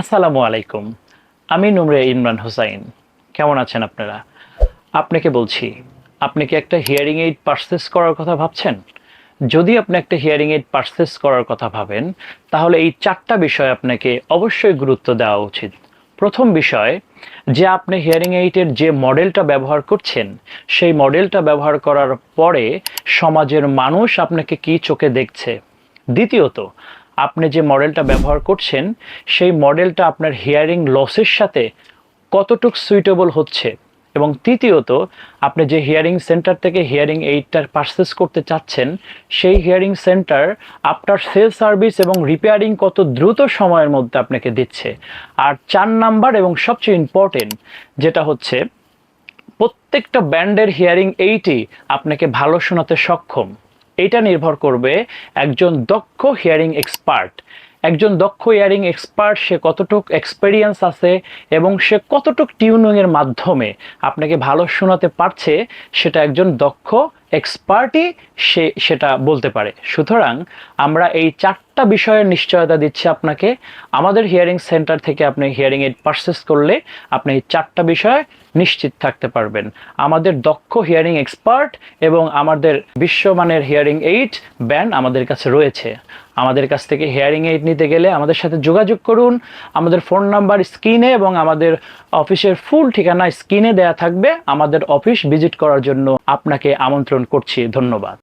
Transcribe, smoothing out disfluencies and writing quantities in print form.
আসসালামু আলাইকুম। আমি নুমরে ইমরান হোসাইন। কেমন আছেন আপনারা? আপনাকে বলছি, আপনি কি একটা হিয়ারিং এইড পারচেজ করার কথা ভাবছেন? যদি আপনি একটা হিয়ারিং এইড পারচেজ করার কথা ভাবেন, তাহলে এই ৪ টা বিষয় আপনাকে অবশ্যই গুরুত্ব দেওয়া উচিত। প্রথম বিষয়, যে আপনি হিয়ারিং এইডের যে মডেলটা ব্যবহার করছেন, সেই মডেলটা ব্যবহার করার পরে সমাজের মানুষ আপনাকে কি চোখে দেখছে। দ্বিতীয়ত, আপনি যে মডেলটা ব্যবহার করছেন, সেই মডেলটা আপনার হিয়ারিং লসের সাথে কতটুক সুইটেবল হচ্ছে। এবং তৃতীয়ত, আপনি যে হিয়ারিং সেন্টার থেকে হিয়ারিং এইডটার পারচেজ করতে চাচ্ছেন, সেই হিয়ারিং সেন্টার আপনার সেল সার্ভিস এবং রিপেয়ারিং কত দ্রুত সময়ের মধ্যে আপনাকে দিচ্ছে। আর ৪ নাম্বার এবং সবচেয়ে ইম্পর্টেন্ট যেটা হচ্ছে, প্রত্যেকটা ব্যান্ডের হিয়ারিং এইডই আপনাকে ভালো শোনাতে সক্ষম। এটা নির্ভর করবে একজন দক্ষ হিয়ারিং এক্সপার্ট। একজন দক্ষ হিয়ারিং এক্সপার্ট সে কতটুক এক্সপেরিয়েন্স আছে এবং সে কতটুক টিউনিংয়ের মাধ্যমে আপনাকে ভালো শোনাতে পারছে, সেটা একজন দক্ষ এক্সপার্টই সেটা বলতে পারে। সুতরাং আমরা এই ৪টা বিষয়ের নিশ্চয়তা দিচ্ছি আপনাকে। আমাদের হিয়ারিং সেন্টার থেকে আপনি হিয়ারিং এইড পারচেজ করলে আপনি এই ৪টা বিষয় নিশ্চিত থাকতে পারবেন। আমাদের দক্ষ হিয়ারিং এক্সপার্ট এবং আমাদের বিশ্বমানের হিয়ারিং এইড ব্যান্ড আমাদের কাছে রয়েছে। আমাদের কাছ থেকে হিয়ারিং এইড নিতে গেলে আমাদের সাথে যোগাযোগ করুন। আমাদের ফোন নাম্বার স্ক্রিনে এবং আমাদের অফিসের ফুল ঠিকানা স্ক্রিনে দেয়া থাকবে। আমাদের অফিস ভিজিট করার জন্য আপনাকে আমন্ত্রণ করছি। ধন্যবাদ।